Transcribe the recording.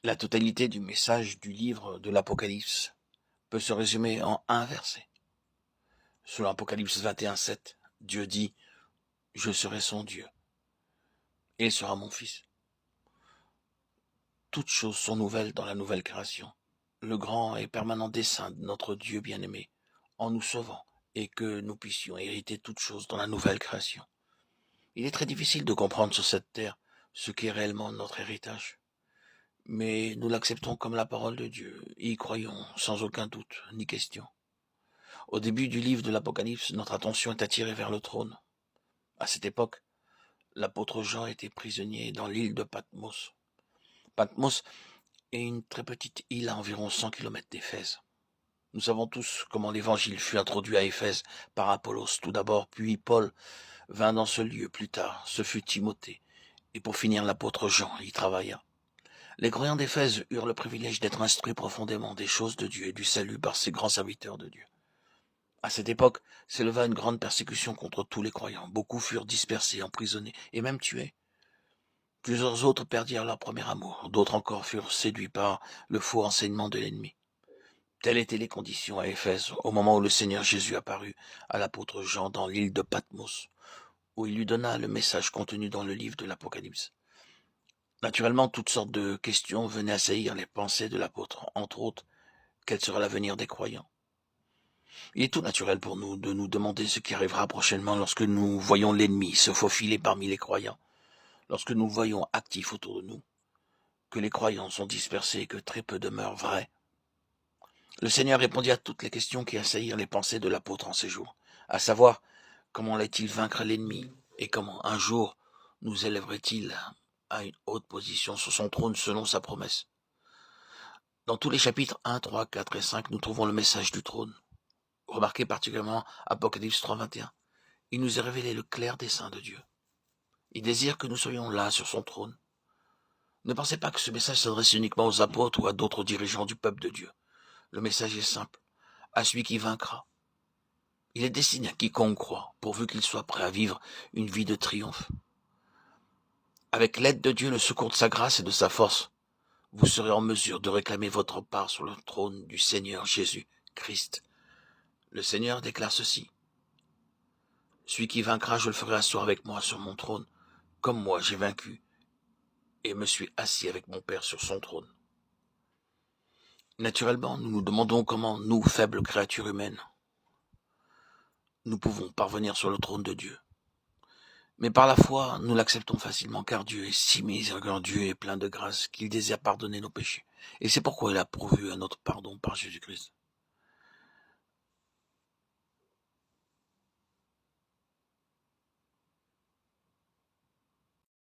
La totalité du message du livre de l'Apocalypse peut se résumer en un verset. Selon Apocalypse 21:7, Dieu dit « Je serai son Dieu, et il sera mon fils ». Toutes choses sont nouvelles dans la nouvelle création. Le grand et permanent dessein de notre Dieu bien-aimé, en nous sauvant, et que nous puissions hériter toutes choses dans la nouvelle création. Il est très difficile de comprendre sur cette terre ce qu'est réellement notre héritage. Mais nous l'acceptons comme la parole de Dieu, et y croyons sans aucun doute ni question. Au début du livre de l'Apocalypse, notre attention est attirée vers le trône. À cette époque, l'apôtre Jean était prisonnier dans l'île de Patmos. Patmos est une très petite île à environ 100 km d'Éphèse. Nous savons tous comment l'évangile fut introduit à Éphèse par Apollos tout d'abord, puis Paul vint dans ce lieu plus tard, ce fut Timothée, et pour finir l'apôtre Jean y travailla. Les croyants d'Éphèse eurent le privilège d'être instruits profondément des choses de Dieu et du salut par ces grands serviteurs de Dieu. À cette époque s'éleva une grande persécution contre tous les croyants. Beaucoup furent dispersés, emprisonnés et même tués. Plusieurs autres perdirent leur premier amour. D'autres encore furent séduits par le faux enseignement de l'ennemi. Telles étaient les conditions à Éphèse au moment où le Seigneur Jésus apparut à l'apôtre Jean dans l'île de Patmos, où il lui donna le message contenu dans le livre de l'Apocalypse. Naturellement, toutes sortes de questions venaient assaillir les pensées de l'apôtre, entre autres, quel sera l'avenir des croyants? Il est tout naturel pour nous de nous demander ce qui arrivera prochainement lorsque nous voyons l'ennemi se faufiler parmi les croyants, lorsque nous voyons actifs autour de nous, que les croyants sont dispersés et que très peu demeurent vrais. Le Seigneur répondit à toutes les questions qui assaillirent les pensées de l'apôtre en ces jours, à savoir, comment allait-il vaincre l'ennemi et comment un jour nous élèverait-il à une haute position sur son trône selon sa promesse. Dans tous les chapitres 1, 3, 4 et 5, nous trouvons le message du trône. Remarquez particulièrement Apocalypse 3, 21. Il nous est révélé le clair dessein de Dieu. Il désire que nous soyons là sur son trône. Ne pensez pas que ce message s'adresse uniquement aux apôtres ou à d'autres dirigeants du peuple de Dieu. Le message est simple, à celui qui vaincra. Il est destiné à quiconque croit, pourvu qu'il soit prêt à vivre une vie de triomphe. Avec l'aide de Dieu, le secours de sa grâce et de sa force, vous serez en mesure de réclamer votre part sur le trône du Seigneur Jésus-Christ. Le Seigneur déclare ceci. Celui qui vaincra, je le ferai asseoir avec moi sur mon trône, comme moi j'ai vaincu, et me suis assis avec mon Père sur son trône. Naturellement, nous nous demandons comment nous, faibles créatures humaines, nous pouvons parvenir sur le trône de Dieu. Mais par la foi, nous l'acceptons facilement, car Dieu est si miséricordieux et plein de grâce qu'il désire pardonner nos péchés. Et c'est pourquoi il a pourvu à notre pardon par Jésus-Christ.